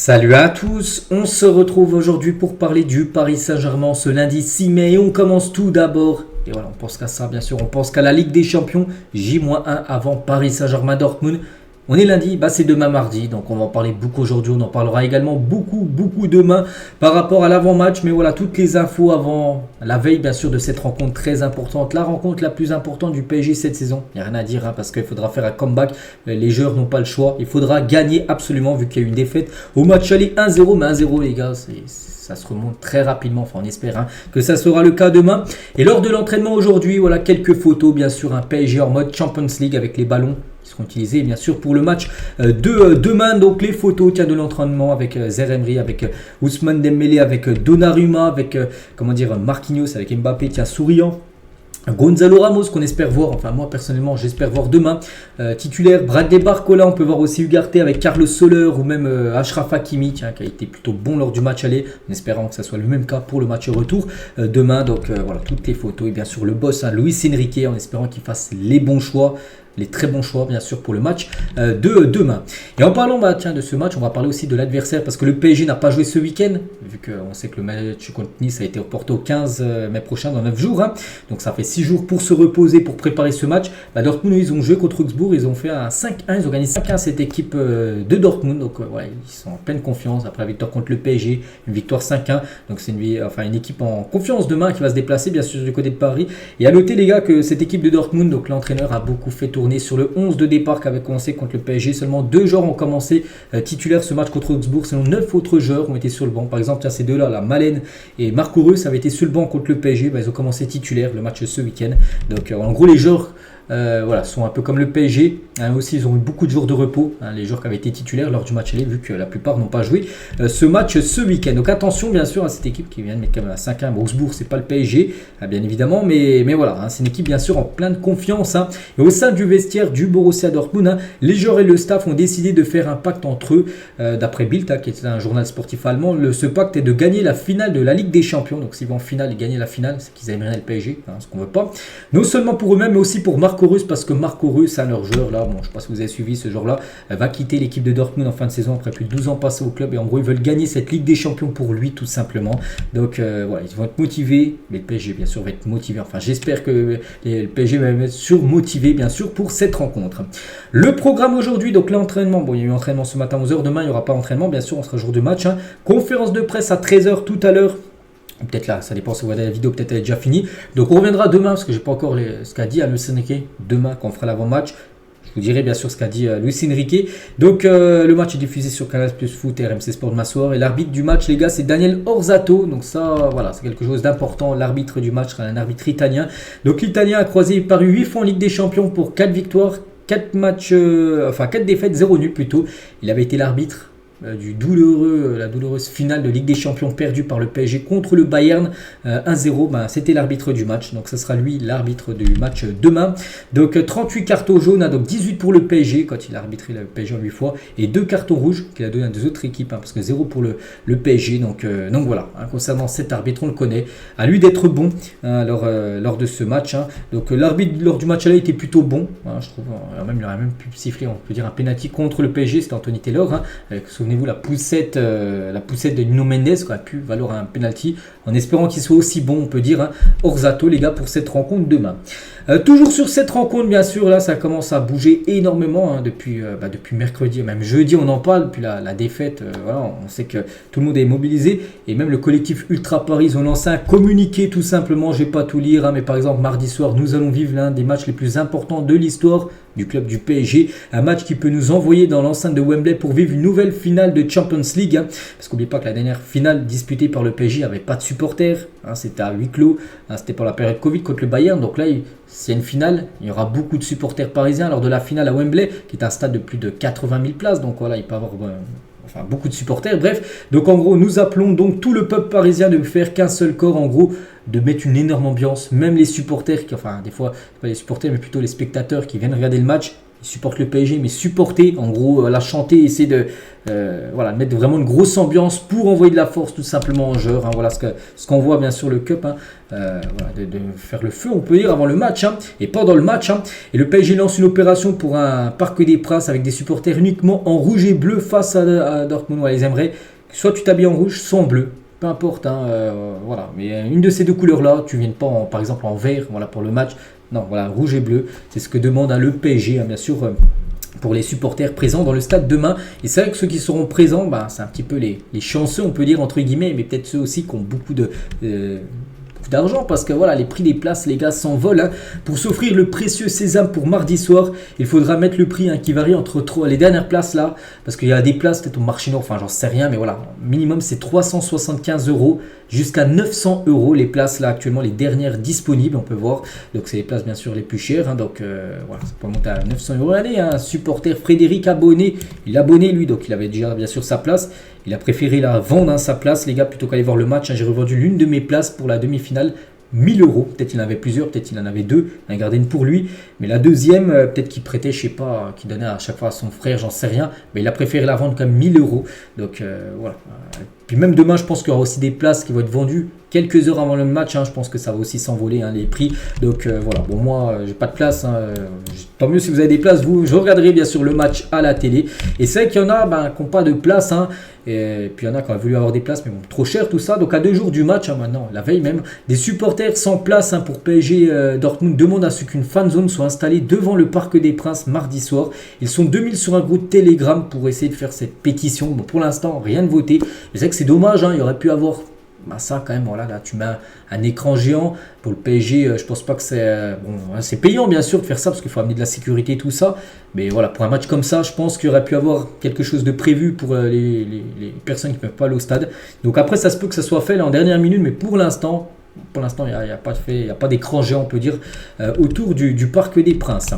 Salut à tous, on se retrouve aujourd'hui pour parler du Paris Saint-Germain ce lundi 6 mai et on commence tout d'abord, et voilà on pense qu'à ça bien sûr, on pense qu'à la Ligue des Champions, J-1 avant Paris Saint-Germain Dortmund. On est lundi, c'est demain mardi, donc on va en parler beaucoup aujourd'hui, on en parlera également beaucoup demain par rapport à l'avant-match, mais voilà toutes les infos avant la veille bien sûr de cette rencontre très importante, la rencontre la plus importante du PSG cette saison. Il n'y a rien à dire parce qu'il faudra faire un comeback, les joueurs n'ont pas le choix, il faudra gagner absolument vu qu'il y a eu une défaite au match aller 1-0, mais 1-0 les gars, ça se remonte très rapidement, enfin on espère que ça sera le cas demain. Et lors de l'entraînement aujourd'hui, voilà quelques photos, bien sûr un PSG en mode Champions League avec les ballons qui seront utilisés bien sûr pour le match de demain. Donc les photos de l'entraînement avec Zaïre-Emery, avec Ousmane Dembélé, avec Donnarumma, avec Marquinhos, avec Mbappé souriant. Gonzalo Ramos qu'on espère voir, enfin moi personnellement j'espère voir demain, titulaire. Bradley Barcola, on peut voir aussi Ugarte avec Carlos Soler ou même Achraf Hakimi qui a été plutôt bon lors du match aller, en espérant que ça soit le même cas pour le match retour demain. Donc voilà toutes les photos et bien sûr le boss Luis Enrique en espérant qu'il fasse les bons choix. Les très bons choix bien sûr pour le match de demain. Et en parlant de ce match, on va parler aussi de l'adversaire parce que le PSG n'a pas joué ce week-end, vu qu'on sait que le match contre Nice a été reporté au 15 mai prochain dans 9 jours. Donc ça fait 6 jours pour se reposer, pour préparer ce match. Dortmund, ils ont joué contre Augsbourg, ils ont fait un 5-1, ils ont gagné 5-1 cette équipe de Dortmund. Donc voilà, ils sont en pleine confiance après la victoire contre le PSG, une victoire 5-1. Donc c'est une équipe en confiance demain qui va se déplacer bien sûr du côté de Paris. Et à noter les gars que cette équipe de Dortmund, donc l'entraîneur a beaucoup fait tourner sur le 11 de départ qui avait commencé contre le PSG. Seulement 2 joueurs ont commencé titulaires ce match contre Augsbourg. Sinon 9 autres joueurs ont été sur le banc. Par exemple, ces deux-là, Malen et Marco Reus, avaient été sur le banc contre le PSG. Ils ont commencé titulaires le match ce week-end. Donc en gros, les joueurs sont un peu comme le PSG. Aussi, ils ont eu beaucoup de jours de repos. Les joueurs qui avaient été titulaires lors du match aller, vu que la plupart n'ont pas joué ce match ce week-end. Donc attention bien sûr à cette équipe qui vient de mettre quand même à 5-1. Augsbourg, c'est pas le PSG, bien évidemment, mais voilà, c'est une équipe bien sûr en pleine confiance. Et au sein du vestiaire du Borussia Dortmund, les joueurs et le staff ont décidé de faire un pacte entre eux. D'après Bild, qui est un journal sportif allemand, ce pacte est de gagner la finale de la Ligue des Champions. Donc s'ils vont en finale et gagner la finale, c'est qu'ils aimeraient le PSG, ce qu'on veut pas. Non seulement pour eux-mêmes, mais aussi pour Marco Reus, parce que Marco Reus, leur joueur là, je ne sais pas si vous avez suivi ce joueur là, va quitter l'équipe de Dortmund en fin de saison après plus de 12 ans passés au club, et en gros ils veulent gagner cette Ligue des Champions pour lui tout simplement. Donc voilà, ils vont être motivés, mais le PSG bien sûr va être motivé, enfin j'espère que le PSG va être surmotivé bien sûr pour cette rencontre. Le programme aujourd'hui, donc l'entraînement, il y a eu entraînement ce matin à 11h, demain il n'y aura pas entraînement bien sûr, on sera jour de match, conférence de presse à 13h tout à l'heure. Peut-être là, ça dépend si vous regardez la vidéo, peut-être elle est déjà finie. Donc on reviendra demain, parce que j'ai pas encore ce qu'a dit Luis Enrique. Demain, quand on fera l'avant-match, je vous dirai bien sûr ce qu'a dit Luis Enrique. Donc le match est diffusé sur Canal Plus Foot et RMC Sport demain soir. Et l'arbitre du match, les gars, c'est Daniel Orsato. Donc ça, voilà, c'est quelque chose d'important. L'arbitre du match sera un arbitre italien. Donc l'Italien a croisé paru 8 fois en Ligue des Champions pour 4 victoires, 4 matchs, 4 défaites, 0 nul plutôt. Il avait été l'arbitre la douloureuse finale de Ligue des Champions perdue par le PSG contre le Bayern 1-0, c'était l'arbitre du match, donc ce sera lui l'arbitre du match demain. Donc 38 cartons jaunes, donc 18 pour le PSG quand il a arbitré le PSG en 8 fois, et 2 cartons rouges qu'il a donné à deux autres équipes, parce que 0 pour le PSG, donc voilà, concernant cet arbitre on le connaît, à lui d'être bon lors de ce match. Donc l'arbitre lors du match là était plutôt bon, je trouve, il aurait même pu siffler, on peut dire un penalty contre le PSG, c'était Anthony Taylor, avec souvenez-vous la poussette de Nuno Mendes qui a pu valoir un penalty, en espérant qu'il soit aussi bon, on peut dire, Orsato les gars, pour cette rencontre demain. Toujours sur cette rencontre bien sûr, là ça commence à bouger énormément depuis mercredi, même jeudi on en parle, depuis la défaite, on sait que tout le monde est mobilisé, et même le collectif Ultra Paris ont lancé un communiqué tout simplement, je vais pas tout lire, mais par exemple mardi soir nous allons vivre l'un des matchs les plus importants de l'histoire du club du PSG, un match qui peut nous envoyer dans l'enceinte de Wembley pour vivre une nouvelle finale de Champions League, parce qu'oubliez pas que la dernière finale disputée par le PSG n'avait pas de supporters, c'était à huis clos, c'était pour la période Covid contre le Bayern, donc là s'il y a une finale, il y aura beaucoup de supporters parisiens lors de la finale à Wembley, qui est un stade de plus de 80 000 places, donc voilà, il peut y avoir beaucoup de supporters, bref, donc en gros nous appelons donc tout le peuple parisien de faire qu'un seul corps, en gros de mettre une énorme ambiance, même les supporters, des fois pas les supporters mais plutôt les spectateurs qui viennent regarder le match, supportent le PSG, mais supporter, en gros, la chanter, essayer de voilà, mettre vraiment une grosse ambiance pour envoyer de la force tout simplement aux joueurs. Hein, voilà ce qu'on voit bien sûr le Cup, hein, voilà, de faire le feu, on peut dire, avant le match hein, et pendant le match. Hein. Et le PSG lance une opération pour un Parc des Princes avec des supporters uniquement en rouge et bleu face à Dortmund. Voilà, ils aimeraient soit tu t'habilles en rouge, soit en bleu. Peu importe, hein, voilà. Mais une de ces deux couleurs-là, tu ne viennes pas par exemple en vert, voilà, pour le match. Non, voilà, rouge et bleu, c'est ce que demande hein, le PSG, hein, bien sûr, pour les supporters présents dans le stade demain. Et c'est vrai que ceux qui seront présents, bah, c'est un petit peu les chanceux, on peut dire, entre guillemets, mais peut-être ceux aussi qui ont beaucoup d'argent parce que voilà, les prix des places, les gars, s'envolent. Hein. Pour s'offrir le précieux sésame pour mardi soir, il faudra mettre le prix hein, qui varie entre les dernières places là, parce qu'il y a des places peut-être au marché noir, enfin j'en sais rien, mais voilà, minimum c'est 375 € jusqu'à 900 € les places là actuellement, les dernières disponibles, on peut voir. Donc c'est les places bien sûr les plus chères, hein, donc voilà, ça peut monter à 900 €. Allez, un supporter Frédéric abonné, il est abonné lui, donc il avait déjà bien sûr sa place. Il a préféré la vendre hein, sa place, les gars, plutôt qu'aller voir le match. Hein. J'ai revendu l'une de mes places pour la demi-finale, 1000 €. Peut-être il en avait plusieurs, peut-être il en avait deux. Il en a gardé une pour lui. Mais la deuxième, peut-être qu'il prêtait, je sais pas, qu'il donnait à chaque fois à son frère, j'en sais rien. Mais il a préféré la vendre comme 1000 €. Donc voilà. Puis même demain, je pense qu'il y aura aussi des places qui vont être vendues quelques heures avant le match. Hein, je pense que ça va aussi s'envoler hein, les prix. Donc voilà, bon moi, j'ai pas de place. Hein, tant mieux si vous avez des places. Je regarderai bien sûr le match à la télé. Et c'est vrai qu'il y en a qui n'ont pas de place. Hein, et puis il y en a qui ont voulu avoir des places, mais bon, trop cher tout ça. Donc à 2 jours du match, hein, maintenant, la veille même, des supporters sans place hein, pour PSG Dortmund demandent à ce qu'une fan zone soit installée devant le Parc des Princes mardi soir. Ils sont 2000 sur un groupe Telegram pour essayer de faire cette pétition. Bon, pour l'instant, rien de voté. Mais c'est vrai que c'est dommage, hein, il aurait pu avoir ça quand même. Voilà, là, tu mets un écran géant pour le PSG. Je pense pas que c'est bon, c'est payant bien sûr de faire ça parce qu'il faut amener de la sécurité et tout ça. Mais voilà, pour un match comme ça, je pense qu'il aurait pu avoir quelque chose de prévu pour les personnes qui ne peuvent pas aller au stade. Donc après, ça se peut que ça soit fait là, en dernière minute, mais pour l'instant, il n'y a pas d'écran géant, on peut dire, autour du Parc des Princes.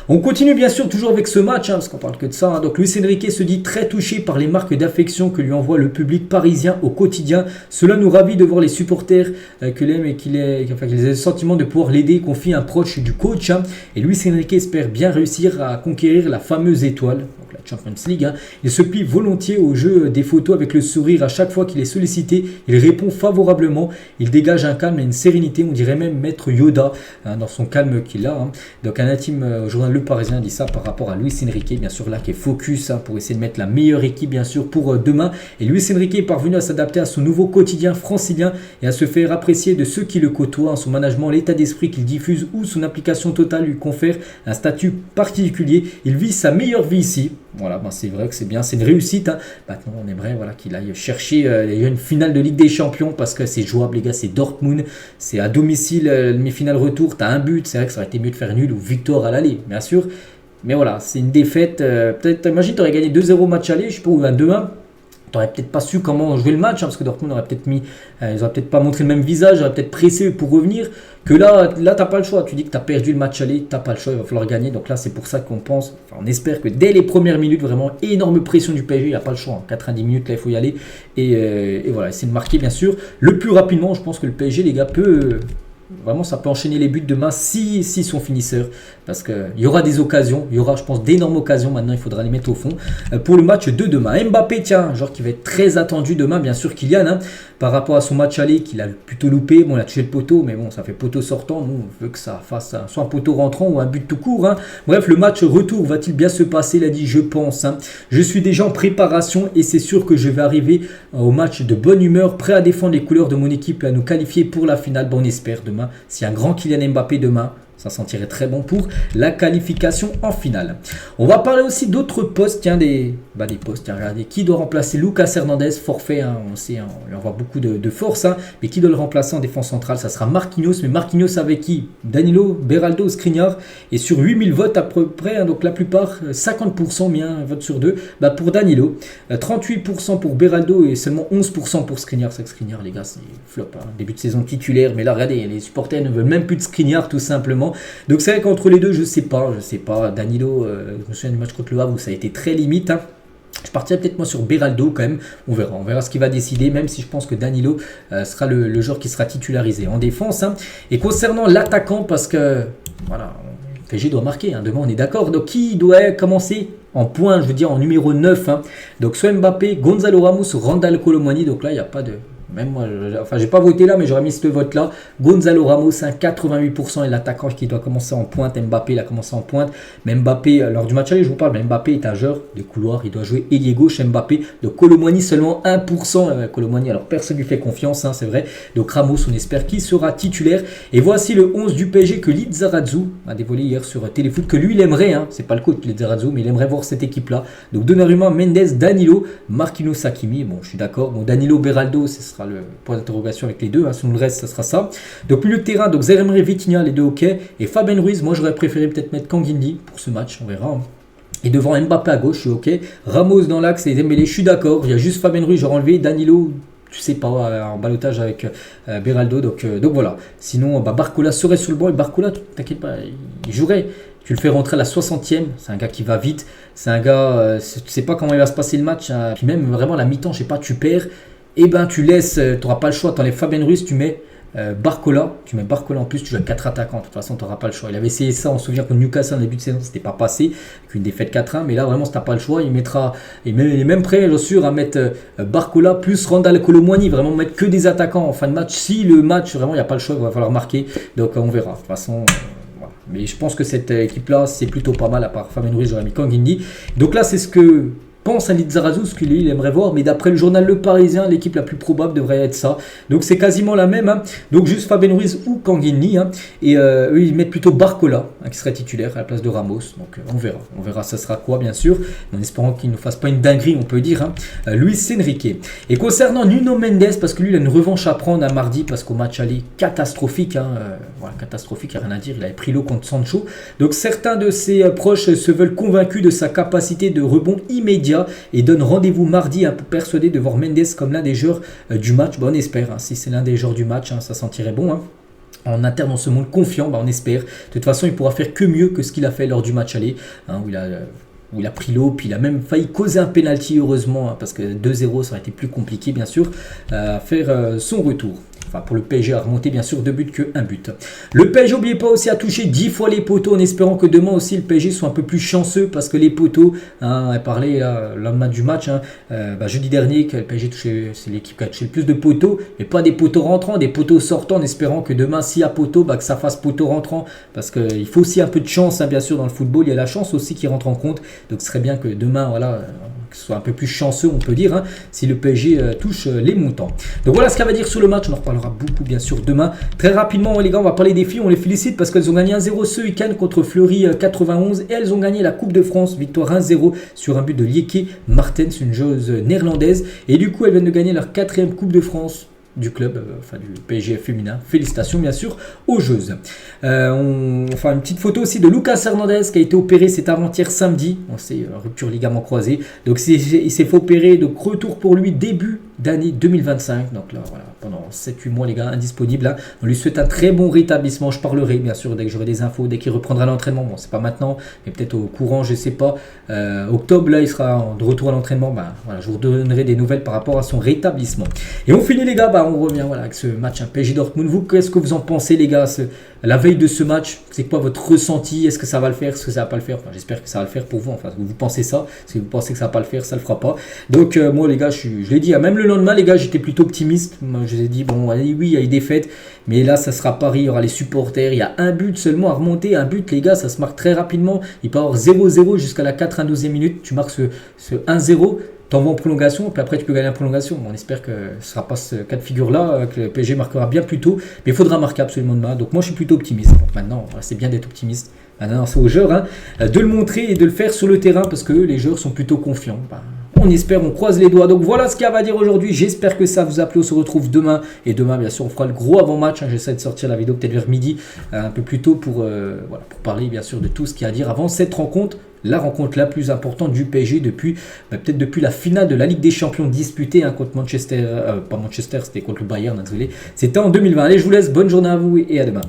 On continue bien sûr toujours avec ce match, hein, parce qu'on parle que de ça. Hein. Donc Luis Enrique se dit très touché par les marques d'affection que lui envoie le public parisien au quotidien. Cela nous ravit de voir les supporters que l'aiment et qu'ils aient le sentiment de pouvoir l'aider, confie un proche du coach. Hein. Et Luis Enrique espère bien réussir à conquérir la fameuse étoile. La Champions League. Hein. Il se plie volontiers au jeu des photos avec le sourire à chaque fois qu'il est sollicité. Il répond favorablement. Il dégage un calme et une sérénité. On dirait même Maître Yoda hein, dans son calme qu'il a. Hein. Donc un intime journal Le Parisien dit ça par rapport à Luis Enrique, bien sûr là qui est focus hein, pour essayer de mettre la meilleure équipe bien sûr pour demain. Et Luis Enrique est parvenu à s'adapter à son nouveau quotidien francilien et à se faire apprécier de ceux qui le côtoient. Hein. Son management, l'état d'esprit qu'il diffuse ou son application totale lui confère un statut particulier. Il vit sa meilleure vie ici. Voilà, c'est vrai que c'est bien, c'est une réussite. Hein. Maintenant, on aimerait qu'il aille chercher une finale de Ligue des Champions parce que c'est jouable, les gars. C'est Dortmund, c'est à domicile, demi-finale retour. T'as un but, c'est vrai que ça aurait été mieux de faire nul ou victoire à l'aller, bien sûr. Mais voilà, c'est une défaite. Peut-être, imagine, tu aurais gagné 2-0 match aller, je sais pas, ou un 2-1. Tu n'aurais peut-être pas su comment jouer le match hein, parce que Dortmund aurait peut-être ils n'auraient peut-être pas montré le même visage, ils auraient peut-être pressé pour revenir. Que là tu n'as pas le choix. Tu dis que tu as perdu le match aller, tu n'as pas le choix, il va falloir gagner. Donc là, c'est pour ça qu'on pense, on espère que dès les premières minutes, vraiment énorme pression du PSG, il n'y a pas le choix. Hein. 90 minutes, là, il faut y aller. Et voilà, essayer de marquer, bien sûr. Le plus rapidement, je pense que le PSG, les gars, peut. Vraiment, ça peut enchaîner les buts demain si sont finisseurs. Parce qu'il y aura des occasions. Il y aura, je pense, d'énormes occasions. Maintenant, il faudra les mettre au fond. Pour le match de demain. Mbappé, tiens, genre qui va être très attendu demain. Bien sûr, Kylian, hein, par rapport à son match aller qu'il a plutôt loupé. Bon, il a touché le poteau, mais bon, ça fait poteau sortant. Nous, on veut que ça fasse soit un poteau rentrant ou un but tout court. Hein. Bref, le match retour va-t-il bien se passer? Il a dit, je pense. Hein. Je suis déjà en préparation et c'est sûr que je vais arriver au match de bonne humeur, prêt à défendre les couleurs de mon équipe et à nous qualifier pour la finale. Bon, on espère demain. S'il y a un grand Kylian Mbappé demain, ça sentirait très bon pour la qualification en finale. On va parler aussi d'autres postes. Tiens, des postes. Tiens, regardez, qui doit remplacer Lucas Hernandez? Forfait, hein, on sait, hein, on lui envoie beaucoup de force. Hein, mais qui doit le remplacer en défense centrale? Ça sera Marquinhos. Mais Marquinhos avec qui? Danilo, Beraldo, Skriniar. Et sur 8000 votes à peu près, hein, donc la plupart, 50%, mais un vote sur deux, pour Danilo. 38% pour Beraldo et seulement 11% pour Skriniar. C'est que Skriniar, les gars, c'est flop. Hein, début de saison titulaire. Mais là, regardez, les supporters ne veulent même plus de Skriniar, tout simplement. Donc c'est vrai qu'entre les deux, je sais pas. Danilo, je me souviens du match contre le Havre où ça a été très limite. Hein. Je partirais peut-être moi sur Beraldo quand même. On verra ce qu'il va décider, même si je pense que Danilo sera le joueur qui sera titularisé en défense. Hein. Et concernant l'attaquant, parce que voilà, PSG doit marquer, hein. Demain on est d'accord. Donc qui doit commencer en point, je veux dire en numéro 9, hein. Donc soit Mbappé, Gonzalo Ramos, Randal Kolo Muani. Donc là il n'y a pas de... Même moi, j'ai pas voté là, mais j'aurais mis ce vote là. Gonzalo Ramos, 88% est l'attaquant qui doit commencer en pointe. Mbappé, il a commencé en pointe. Mais Mbappé, lors du match aller, je vous parle, mais Mbappé est un joueur de couloir. Il doit jouer ailier gauche. Mbappé, donc Kolo Muani seulement 1%. Kolo Muani, alors personne ne lui fait confiance, hein, c'est vrai. Donc Ramos, on espère qu'il sera titulaire. Et voici le 11 du PSG que Lizarazu a dévoilé hier sur Téléfoot. Que lui, il aimerait, hein, c'est pas le coach Lizarazu, mais il aimerait voir cette équipe là. Donc Donnarumma, Mendes, Danilo, Marquinhos, Hakimi. Bon, je suis d'accord. Bon, Danilo, Beraldo, ce sera le point d'interrogation avec les deux, hein. Sinon le reste ça sera ça. Donc milieu de terrain, donc Zeremre, Vitinha, les deux ok, et Fabien Ruiz. Moi j'aurais préféré peut-être mettre Kanguinli pour ce match, on verra, hein. Et devant Mbappé à gauche, je suis ok. Ramos dans l'axe et Dembélé, je suis d'accord. Il y a juste Fabien Ruiz, j'aurais enlevé Danilo, je sais pas, en balotage avec Beraldo, donc voilà. Sinon Barcola serait sur le banc, et Barcola, t'inquiète pas, il jouerait. Tu le fais rentrer à la 60e, c'est un gars qui va vite, c'est un gars, tu sais pas comment il va se passer le match, hein. Puis même vraiment la mi-temps, je sais pas, tu perds, et ben tu laisses, tu n'auras pas le choix, tu enlèves Fabien Ruiz, tu mets Barcola en plus, tu joues à 4 attaquants, de toute façon tu n'auras pas le choix. Il avait essayé ça, on se souvient que Newcastle en début de saison, c'était pas passé, avec une défaite 4-1, mais là vraiment si tu n'as pas le choix, il est même prêt, je suis sûr, à mettre Barcola plus Randal Kolo Muani, vraiment mettre que des attaquants en fin de match. Si le match, vraiment il n'y a pas le choix, il va falloir marquer, donc on verra, de toute façon... Voilà. Mais je pense que cette équipe-là, c'est plutôt pas mal, à part Fabien Ruiz, j'aurais mis Kanguinli. Donc là, c'est ce que pense à Lizarazu, ce qu'il aimerait voir, mais d'après le journal Le Parisien, l'équipe la plus probable devrait être ça. Donc c'est quasiment la même, hein. Donc juste Fabien Ruiz ou Kanguinli, hein. Et eux ils mettent plutôt Barcola, hein, qui serait titulaire à la place de Ramos. Donc on verra ça sera quoi bien sûr, en espérant qu'il ne fasse pas une dinguerie, on peut dire, hein. Luis Enrique. Et concernant Nuno Mendes, parce que lui il a une revanche à prendre à mardi, parce qu'au match aller catastrophique, hein, voilà, catastrophique, il n'y a rien à dire, il avait pris l'eau contre Sancho. Donc certains de ses proches se veulent convaincus de sa capacité de rebond immédiat et donne rendez-vous mardi, hein, persuadé de voir Mendes comme l'un des joueurs du match. On espère, hein, si c'est l'un des joueurs du match, hein, ça sentirait bon, hein. En interne, on se montre confiant, on espère. De toute façon, il pourra faire que mieux que ce qu'il a fait lors du match aller, hein, où il a pris l'eau, puis il a même failli causer un penalty, heureusement, hein, parce que 2-0, ça aurait été plus compliqué, bien sûr, à faire son retour. Enfin, pour le PSG à remonter, bien sûr, 2 buts que 1 but. Le PSG, n'oubliez pas aussi, a touché 10 fois les poteaux, en espérant que demain aussi, le PSG soit un peu plus chanceux, parce que les poteaux, hein, on a parlé le lendemain du match, hein, jeudi dernier, que le PSG touchait, c'est l'équipe qui a touché le plus de poteaux, mais pas des poteaux rentrants, des poteaux sortants, en espérant que demain, s'il y a poteau, que ça fasse poteau rentrant, parce qu'il faut aussi un peu de chance, hein, bien sûr, dans le football, il y a la chance aussi qui rentre en compte, donc ce serait bien que demain, voilà, que ce soit un peu plus chanceux, on peut dire, hein, si le PSG touche les montants. Donc voilà ce qu'il va dire sur le match, on en reparlera beaucoup bien sûr demain. Très rapidement les gars, on va parler des filles, on les félicite parce qu'elles ont gagné 1-0 ce week-end contre Fleury 91 et elles ont gagné la Coupe de France, victoire 1-0 sur un but de Lieke Martens, une joueuse néerlandaise, et du coup elles viennent de gagner leur 4e Coupe de France du club, du PSG féminin. Félicitations bien sûr aux joueuses. On fera une petite photo aussi de Lucas Hernandez qui a été opéré cet avant-hier samedi. On sait, rupture ligament croisé. Donc il s'est fait opérer, donc retour pour lui début d'année 2025. Donc là voilà, pendant 7-8 mois les gars, indisponible, hein. On lui souhaite un très bon rétablissement. Je parlerai bien sûr dès que j'aurai des infos, dès qu'il reprendra l'entraînement. Bon, c'est pas maintenant, mais peut-être au courant, je sais pas. Octobre là, il sera de retour à l'entraînement. Voilà, je vous donnerai des nouvelles par rapport à son rétablissement. Et on finit les gars, on revient voilà, avec ce match, un PSG Dortmund. Vous, qu'est-ce que vous en pensez les gars, la veille de ce match? C'est quoi votre ressenti? Est-ce que ça va le faire? Est-ce que ça va pas le faire? Enfin, j'espère que ça va le faire pour vous. Enfin, vous pensez ça. Si vous pensez que ça va pas le faire, ça le fera pas. Donc moi les gars, je l'ai dit, même le lendemain les gars, j'étais plutôt optimiste. Moi, je vous ai dit, bon, allez, oui, il y a eu des défaites, mais là, ça sera Paris, il y aura les supporters. Il y a un but seulement à remonter. Un but, les gars, ça se marque très rapidement. Il peut y avoir 0-0 jusqu'à la 92e minute. Tu marques ce 1-0. T'envoies en prolongation, puis après tu peux gagner en prolongation. On espère que ce ne sera pas ce cas de figure-là, que le PSG marquera bien plus tôt, mais il faudra marquer absolument demain. Donc moi je suis plutôt optimiste. Donc maintenant, voilà, c'est bien d'être optimiste. Maintenant c'est aux joueurs, hein, de le montrer et de le faire sur le terrain, parce que les joueurs sont plutôt confiants. On espère, on croise les doigts. Donc voilà ce qu'il y a à dire aujourd'hui. J'espère que ça vous a plu. On se retrouve demain. Et demain, bien sûr, on fera le gros avant-match, hein. J'essaie de sortir la vidéo peut-être vers midi, un peu plus tôt pour parler bien sûr de tout ce qu'il y a à dire avant cette rencontre. La rencontre la plus importante du PSG peut-être depuis la finale de la Ligue des Champions disputée, hein, contre Manchester, pas Manchester, c'était contre le Bayern, désolé. C'était en 2020. Allez, je vous laisse, bonne journée à vous et à demain.